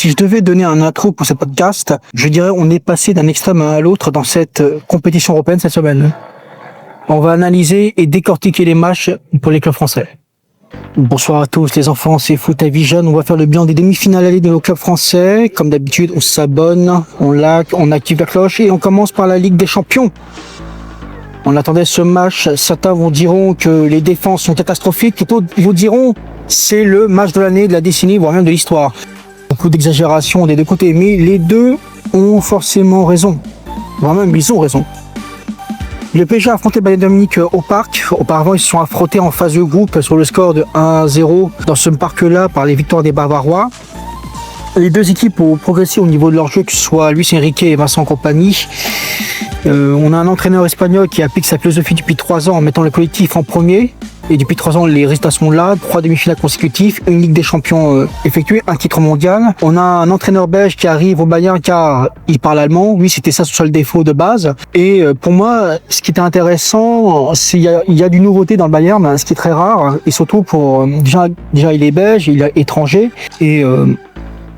Si je devais donner un intro pour ce podcast, je dirais on est passé d'un extrême à l'autre dans cette compétition européenne cette semaine. On va analyser et décortiquer les matchs pour les clubs français. Bonsoir à tous les enfants, c'est Foot à Vision. On va faire le bilan des demi-finales allées de nos clubs français. Comme d'habitude, on s'abonne, on like, on active la cloche et on commence par la Ligue des Champions. On attendait ce match, certains vous diront que les défenses sont catastrophiques, d'autres vous diront c'est le match de l'année, de la décennie, voire même de l'histoire. Beaucoup d'exagération des deux côtés, mais les deux ont forcément raison. Voire même ils ont raison. Le PSG a affronté Bayern de Munich au parc. Auparavant, ils se sont affrontés en phase de groupe sur le score de 1-0 dans ce parc-là par les victoires des Bavarois. Les deux équipes ont progressé au niveau de leur jeu, que ce soit Luis Enrique et Vincent Kompany. On a un entraîneur espagnol qui applique sa philosophie depuis 3 ans en mettant le collectif en premier. Et depuis 3 ans, les résultats sont là. 3 demi-finales consécutives, une Ligue des Champions effectuée, un titre mondial. On a un entraîneur belge qui arrive au Bayern car il parle allemand. Lui, c'était ça son seul défaut de base. Et pour moi, ce qui était intéressant, c'est il y a du nouveauté dans le Bayern, ce qui est très rare. Et surtout pour déjà il est belge, il est étranger. Et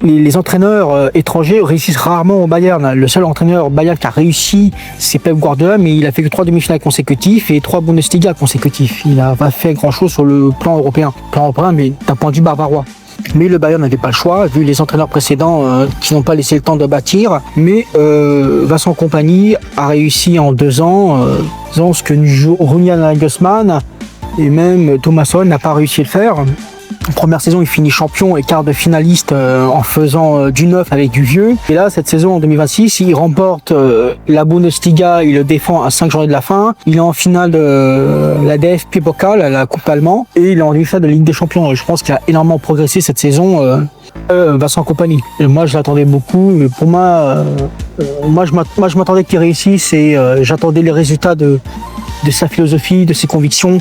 les entraîneurs étrangers réussissent rarement au Bayern. Le seul entraîneur Bayern qui a réussi, c'est Pep Guardiola, mais il a fait que 3 demi-finales consécutives et 3 Bundesliga consécutifs. Il n'a pas fait grand-chose sur le plan européen. Mais d'un point de vue bavarois. Mais le Bayern n'avait pas le choix, vu les entraîneurs précédents qui n'ont pas laissé le temps de bâtir. Mais Vincent Kompany a réussi en 2 ans, ce que Julian Nagelsmann et même Thomasson n'a pas réussi à le faire. Première saison, il finit champion et quart de finaliste en faisant du neuf avec du vieux. Et là, cette saison en 2026, il remporte la Bundesliga, il le défend à 5 journées de la fin. Il est en finale de la DFB Pokal, la Coupe allemande, et il est en demi-finale de Ligue des Champions. Je pense qu'il a énormément progressé cette saison, Vincent Kompany. Et moi, je l'attendais beaucoup, mais pour moi, je m'attendais qu'il réussisse et j'attendais les résultats de sa philosophie, de ses convictions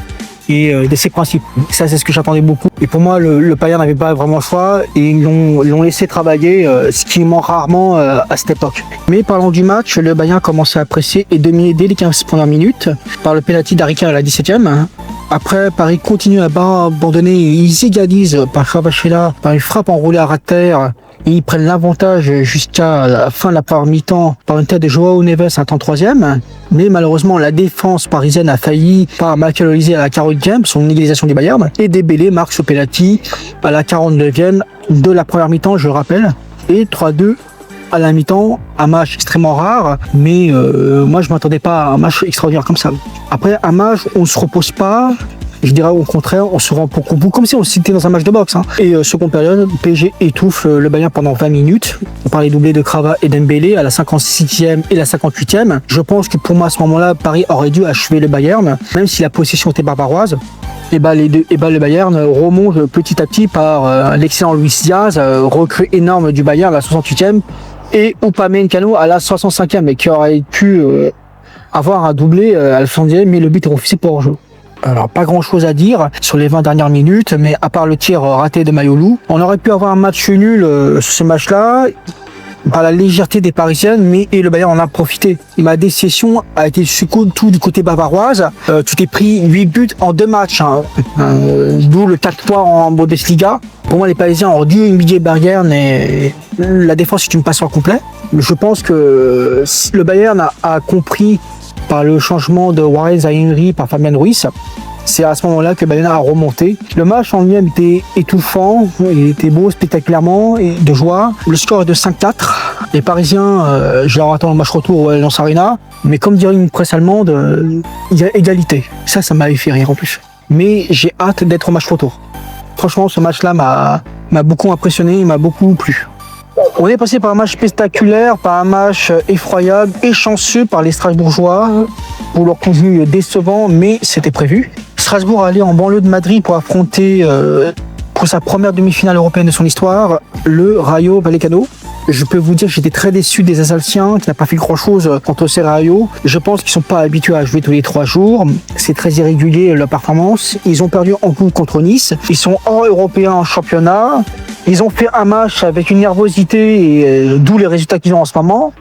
et de ses principes. Ça, c'est ce que j'attendais beaucoup. Et pour moi, le Bayern n'avait pas vraiment le choix et ils l'ont laissé travailler, ce qui manque rarement à cette époque. Mais parlons du match, le Bayern commençait à presser et dominer dès les 15 premières minutes par le penalty d'Harry Kane à la 17e. Après, Paris continue à abandonner et ils égalisent par Kvaratskhelia, par une frappe enroulée à ras de terre. Et ils prennent l'avantage jusqu'à la fin de la première mi-temps par une tête de João Neves à la 33e. Mais malheureusement, la défense parisienne a failli par Michael Olise à la 40e, sur une égalisation du Bayern. Et Dembélé marque ce penalty à la 49e de la première mi-temps, je le rappelle. Et 3-2 à la mi-temps, un match extrêmement rare. Mais moi, je ne m'attendais pas à un match extraordinaire comme ça. Après, un match où on ne se repose pas. Je dirais au contraire, on se rend pour coup, comme si on s'était dans un match de boxe. Et seconde période, PSG étouffe le Bayern pendant 20 minutes. On parlait doublé de Krava et Dembélé à la 56e et la 58e. Je pense que pour moi, à ce moment-là, Paris aurait dû achever le Bayern, même si la possession était bavaroise. Le Bayern remonte petit à petit par l'excellent Luis Diaz, recrue énorme du Bayern à la 68e, et Upamecano à la 65e, et qui aurait pu avoir un doublé à la 70e, mais le but est refusé pour hors-jeu. Alors, pas grand chose à dire sur les 20 dernières minutes, mais à part le tir raté de Mayolou, on aurait pu avoir un match nul sur ce match-là, par la légèreté des Parisiennes, et le Bayern en a profité. Ma décision a été surtout du côté bavaroise. Tu t'es pris 8 buts en 2 matchs, d'où le 4 points en Bundesliga. Pour moi, les Parisiens ont dû humilier Bayern et la défense est une passoire complète. Je pense que le Bayern a compris par le changement de Warren Zaïre par Fabien Ruiz. C'est à ce moment-là que Bayern a remonté. Le match en lui-même était étouffant, il était beau spectaculairement et de joie. Le score est de 5-4. Les Parisiens, je leur attends le match retour au Allianz Arena, mais comme dirait une presse allemande, il y a égalité. Ça m'avait fait rire en plus. Mais j'ai hâte d'être au match retour. Franchement, ce match-là m'a beaucoup impressionné, il m'a beaucoup plu. On est passé par un match spectaculaire, par un match effroyable et chanceux par les Strasbourgeois pour leur contenu décevant, mais c'était prévu. Strasbourg allait en banlieue de Madrid pour affronter, pour sa première demi-finale européenne de son histoire, le Rayo Vallecano. Je peux vous dire que j'étais très déçu des Alsaciens qui n'ont pas fait grand-chose contre ces Rayo. Je pense qu'ils ne sont pas habitués à jouer tous les 3 jours. C'est très irrégulier leur performance. Ils ont perdu en coupe contre Nice. Ils sont hors européens en championnat. Ils ont fait un match avec une nervosité et d'où les résultats qu'ils ont en ce moment.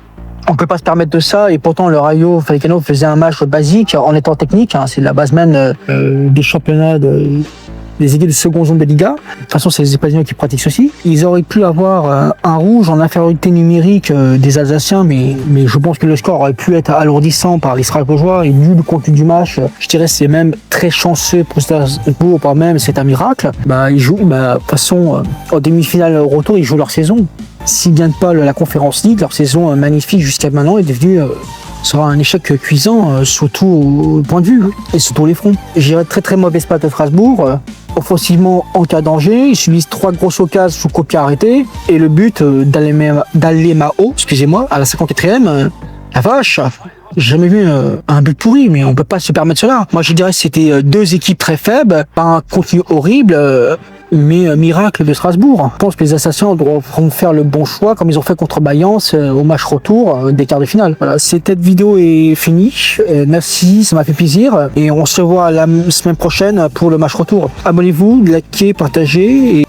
On ne peut pas se permettre de ça et pourtant le Rayo Vallecano faisait un match basique en étant technique. C'est la base même des championnats des équipes de seconde zone de Liga. De toute façon, c'est les Espagnols qui pratiquent ceci. Ils auraient pu avoir un rouge en infériorité numérique des Alsaciens, mais je pense que le score aurait pu être alourdissant par les Strasbourgeois. Et vu le contenu du match, je dirais que c'est même très chanceux pour Strasbourg, par même, c'est un miracle. Ils jouent, de toute façon, en demi-finale retour, ils jouent leur saison. S'ils ne gagnent pas la Conférence League, leur saison magnifique jusqu'à maintenant est devenue sera un échec cuisant, surtout au point de vue et sur tous les fronts. J'irais très très mauvaise patte de Strasbourg. Offensivement, en cas de danger, ils subissent 3 grosses occasions sous copie arrêtée. Et le but d'Alemao, excusez-moi, à la 54e, la vache, j'ai jamais vu un but pourri, mais on peut pas se permettre cela. Moi, je dirais que c'était 2 équipes très faibles, pas un contenu horrible, mais miracle de Strasbourg. Je pense que les Assassins devront faire le bon choix, comme ils ont fait contre Mayence au match retour des quarts de finale. Voilà, cette vidéo est finie. Merci, ça m'a fait plaisir. Et on se revoit la semaine prochaine pour le match retour. Abonnez-vous, likez, partagez. Et